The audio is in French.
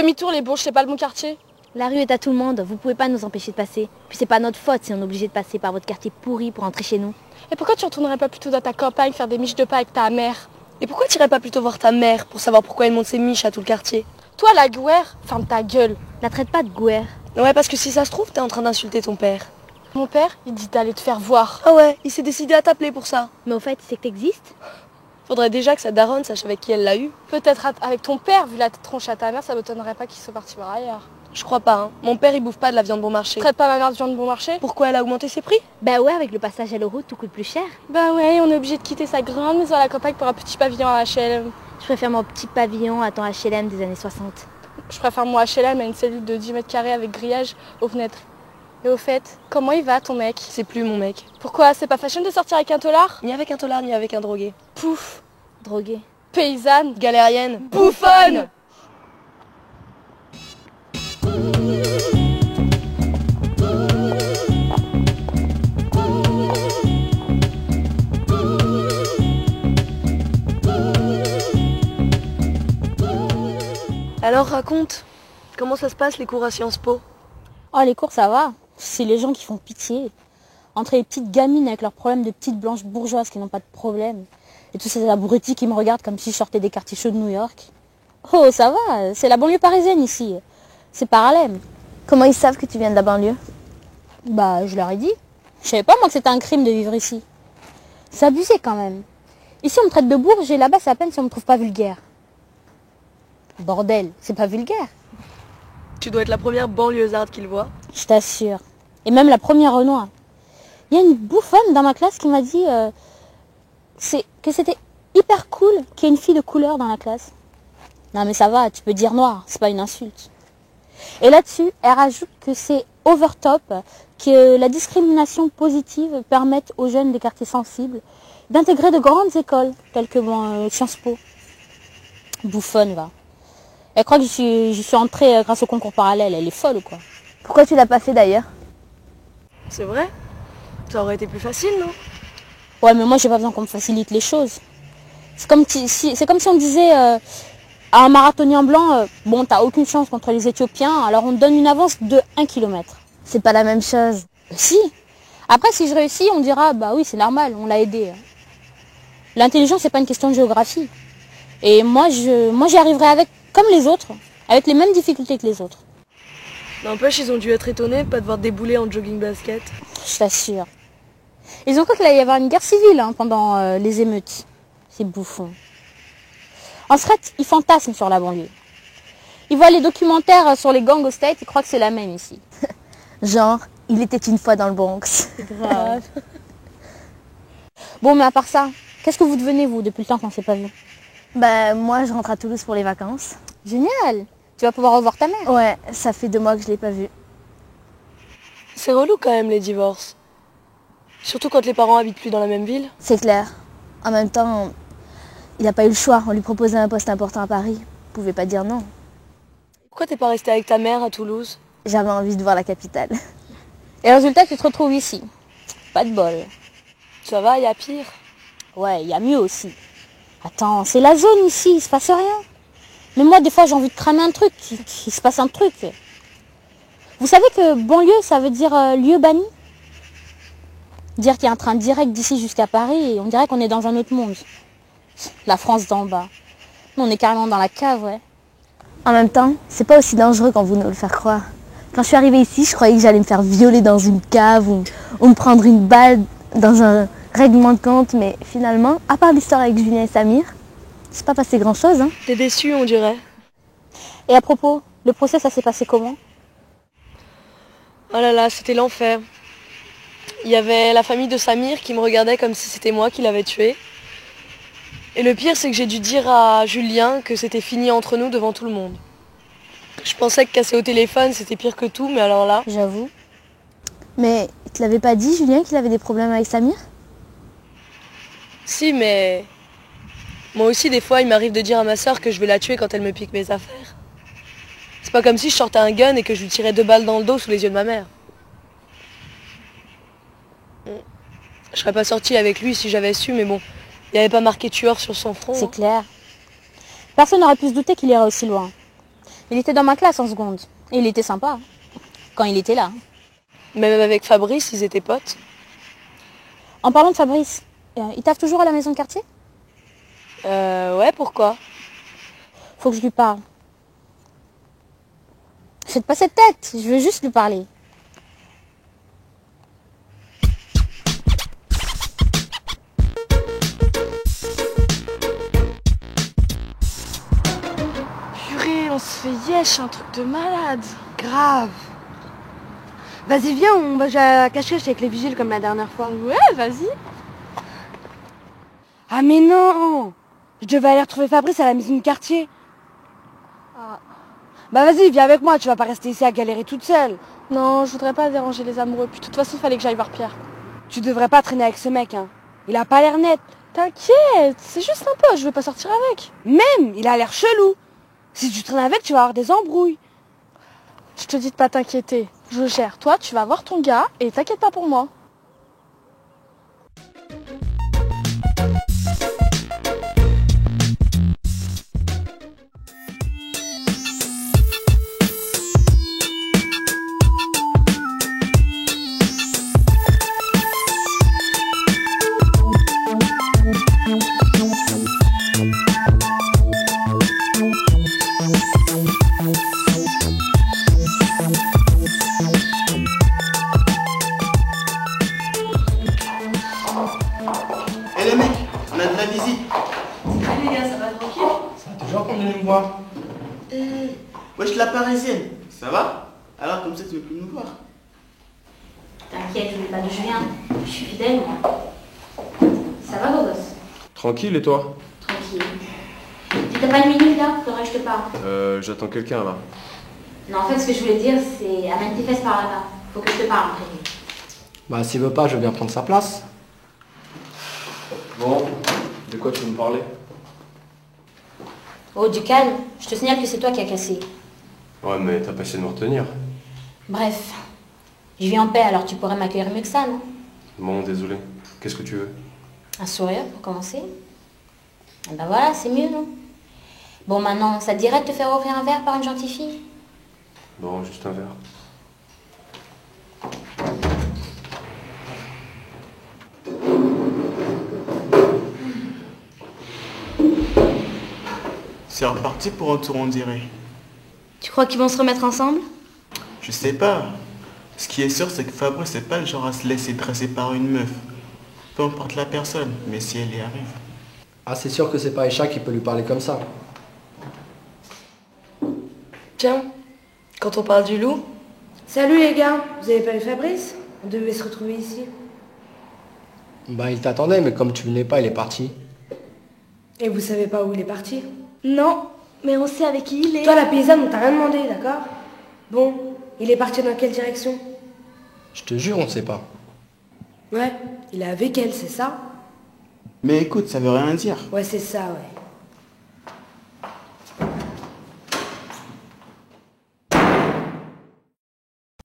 demi-tour, les bourges, c'est pas le bon quartier. La rue est à tout le monde, vous pouvez pas nous empêcher de passer. Puis c'est pas notre faute si on est obligé de passer par votre quartier pourri pour rentrer chez nous. Et pourquoi tu retournerais pas plutôt dans ta campagne faire des miches de pain avec ta mère? Et pourquoi t'irais pas plutôt voir ta mère pour savoir pourquoi elle monte ses miches à tout le quartier? Toi, la gouère, ferme ta gueule. La traite pas de gouère. Ouais, parce que si ça se trouve, t'es en train d'insulter ton père. Mon père, il dit d'aller te faire voir. Ah ouais, il s'est décidé à t'appeler pour ça. Mais au fait, c'est que t'existes. Faudrait déjà que sa daronne sache avec qui elle l'a eu. Peut-être avec ton père, vu la tronche à ta mère, ça m'étonnerait pas qu'il soit parti voir ailleurs. Je crois pas, hein. Mon père, il bouffe pas de la viande bon marché. Traite pas ma mère de viande bon marché? Pourquoi elle a augmenté ses prix? Bah ouais, avec le passage à l'euro, tout coûte plus cher. Bah ouais, on est obligé de quitter sa grande maison à la campagne pour un petit pavillon à HLM. Je préfère mon petit pavillon à ton HLM des années 60. Je préfère mon HLM à une cellule de 10 mètres carrés avec grillage aux fenêtres. Et au fait, comment il va ton mec? C'est plus mon mec. Pourquoi? C'est pas fashion de sortir avec un tolard? Ni avec un tolard, ni avec un drogué. Pouf! Drogué. Paysanne! Galérienne. Bouffonne! Alors raconte, comment ça se passe les cours à Sciences Po? Oh, les cours, ça va. C'est les gens qui font pitié. Entre les petites gamines avec leurs problèmes de petites blanches bourgeoises qui n'ont pas de problème, et tous ces abrutis qui me regardent comme si je sortais des quartiers chauds de New York. Oh, ça va, c'est la banlieue parisienne ici. C'est Parallèle. Comment ils savent que tu viens de la banlieue? Bah, je leur ai dit. Je savais pas, moi, que c'était un crime de vivre ici. C'est abusé, quand même. Ici, on me traite de bourge et là-bas, c'est à peine si on me trouve pas vulgaire. Bordel, c'est pas vulgaire. Tu dois être la première banlieusarde qu'il voit. Je t'assure. Et même la première Renoir. Il y a une bouffonne dans ma classe qui m'a dit que c'était hyper cool qu'il y ait une fille de couleur dans la classe. Non mais ça va, tu peux dire noir, c'est pas une insulte. Et là-dessus, elle rajoute que c'est overtop, que la discrimination positive permette aux jeunes des quartiers sensibles d'intégrer de grandes écoles, telles que Sciences Po. Bouffonne, va. Elle croit que j'y suis entrée grâce au concours parallèle, elle est folle ou quoi? Pourquoi tu l'as pas fait d'ailleurs? C'est vrai? Ça aurait été plus facile, non? Ouais, mais moi, j'ai pas besoin qu'on me facilite les choses. C'est comme si on disait à un marathonien blanc, bon, t'as aucune chance contre les Éthiopiens, alors on te donne une avance de 1 km. C'est pas la même chose. Si. Après, si je réussis, on dira, bah oui, c'est normal, on l'a aidé. L'intelligence, c'est pas une question de géographie. Et moi, j'y arriverai comme les autres, avec les mêmes difficultés que les autres. N'empêche, ils ont dû être étonnés de pas te voir débouler en jogging basket. Je t'assure. Ils ont cru qu'il allait y avoir une guerre civile pendant les émeutes. C'est bouffon. En fait, ils fantasment sur la banlieue. Ils voient les documentaires sur les gangs au States, ils croient que c'est la même ici. Genre, il était une fois dans le Bronx. Grave. Bon, mais à part ça, qu'est-ce que vous devenez, vous, depuis le temps qu'on s'est pas vu? Bah moi je rentre à Toulouse pour les vacances. Génial. Tu vas pouvoir revoir ta mère. Ouais, ça fait 2 mois que je l'ai pas vue. C'est relou quand même les divorces. Surtout quand les parents habitent plus dans la même ville. C'est clair. En même temps, il n'a pas eu le choix. On lui proposait un poste important à Paris. Il pouvait pas dire non. Pourquoi t'es pas resté avec ta mère à Toulouse? J'avais envie de voir la capitale. Et résultat, tu te retrouves ici. Pas de bol. Ça va, y a pire. Ouais, il y a mieux aussi. Attends, c'est la zone ici, il se passe rien. Mais moi, des fois, j'ai envie de cramer un truc, qu'il se passe un truc. Vous savez que banlieue, ça veut dire lieu banni? Dire qu'il y a un train direct d'ici jusqu'à Paris, et on dirait qu'on est dans un autre monde. La France d'en bas. Nous, on est carrément dans la cave, ouais. En même temps, c'est pas aussi dangereux qu'on voulait nous le faire croire. Quand je suis arrivée ici, je croyais que j'allais me faire violer dans une cave ou me prendre une balle dans un règlement de compte, mais finalement, à part l'histoire avec Julien et Samir, c'est pas passé grand-chose, hein. T'es déçu, on dirait. Et à propos, le procès, ça s'est passé comment? Oh là là, c'était l'enfer. Il y avait la famille de Samir qui me regardait comme si c'était moi qui l'avais tué. Et le pire, c'est que j'ai dû dire à Julien que c'était fini entre nous devant tout le monde. Je pensais que casser au téléphone, c'était pire que tout, mais alors là... J'avoue. Mais il te l'avait pas dit, Julien, qu'il avait des problèmes avec Samir? Si, mais... Moi aussi, des fois, il m'arrive de dire à ma sœur que je vais la tuer quand elle me pique mes affaires. C'est pas comme si je sortais un gun et que je lui tirais 2 balles dans le dos sous les yeux de ma mère. Je serais pas sortie avec lui si j'avais su, mais bon, il n'y avait pas marqué tueur sur son front. C'est clair. Personne n'aurait pu se douter qu'il irait aussi loin. Il était dans ma classe en seconde. Et il était sympa. Quand il était là. Même avec Fabrice, ils étaient potes. En parlant de Fabrice, il taffe toujours à la maison de quartier? Ouais, pourquoi? Faut que je lui parle. Faites pas cette tête, je veux juste lui parler. Purée, on se fait yesh, un truc de malade. Grave. Vas-y, viens, on va jouer à cache-cache avec les vigiles comme la dernière fois. Ouais, vas-y. Ah mais non! Je devais aller retrouver Fabrice à la maison de quartier. Ah. Bah vas-y, viens avec moi, tu vas pas rester ici à galérer toute seule. Non, je voudrais pas déranger les amoureux. Puis de toute façon, il fallait que j'aille voir Pierre. Tu devrais pas traîner avec ce mec, hein. Il a pas l'air net. T'inquiète, c'est juste un pote, je veux pas sortir avec. Même, il a l'air chelou. Si tu traînes avec, tu vas avoir des embrouilles. Je te dis de pas t'inquiéter. Je gère. Toi, tu vas voir ton gars et t'inquiète pas pour moi. Eh les mecs, on a de la visite. Salut les gars, ça va tranquille? Ça va toujours qu'on venait me voir. Wesh la parisienne, ça va? Alors comme ça tu veux plus nous voir. T'inquiète, je n'oublie pas de Julien. Je suis fidèle, moi. Ça va, beau gosse? Tranquille et toi? Tranquille. Tu t'as pas une minute là? Faudrait que je te parle. J'attends quelqu'un là. Non, en fait, ce que je voulais dire, c'est amène tes fesses par là-bas. Faut que je te parle, après. Bah s'il veut pas, je veux bien prendre sa place. Bon, de quoi tu veux me parler? Oh, du calme. Je te signale que c'est toi qui as cassé. Ouais, mais t'as pas essayé de me retenir. Bref. Je vis en paix, alors tu pourrais m'accueillir mieux que ça, non? Bon, désolé. Qu'est-ce que tu veux? Un sourire, pour commencer. Et ben voilà, c'est mieux, non? Bon, maintenant, ça te dirait de te faire offrir un verre par une gentille fille? Bon, juste un verre. C'est reparti pour un tour on dirait. Tu crois qu'ils vont se remettre ensemble? Je sais pas. Ce qui est sûr c'est que Fabrice c'est pas le genre à se laisser dresser par une meuf. Peu importe la personne, mais si elle y arrive. Ah c'est sûr que c'est pas Aïcha qui peut lui parler comme ça. Tiens, quand on parle du loup, Salut les gars, vous avez pas vu Fabrice? On devait se retrouver ici. Bah il t'attendait, mais comme tu venais pas, il est parti. Et vous savez pas où il est parti? Non, mais on sait avec qui il est. Toi la paysanne, on t'a rien demandé, d'accord? Bon, il est parti dans quelle direction? Je te jure, on sait pas. Ouais, il est avec elle, c'est ça? Mais écoute, ça veut rien dire. Ouais, c'est ça, ouais.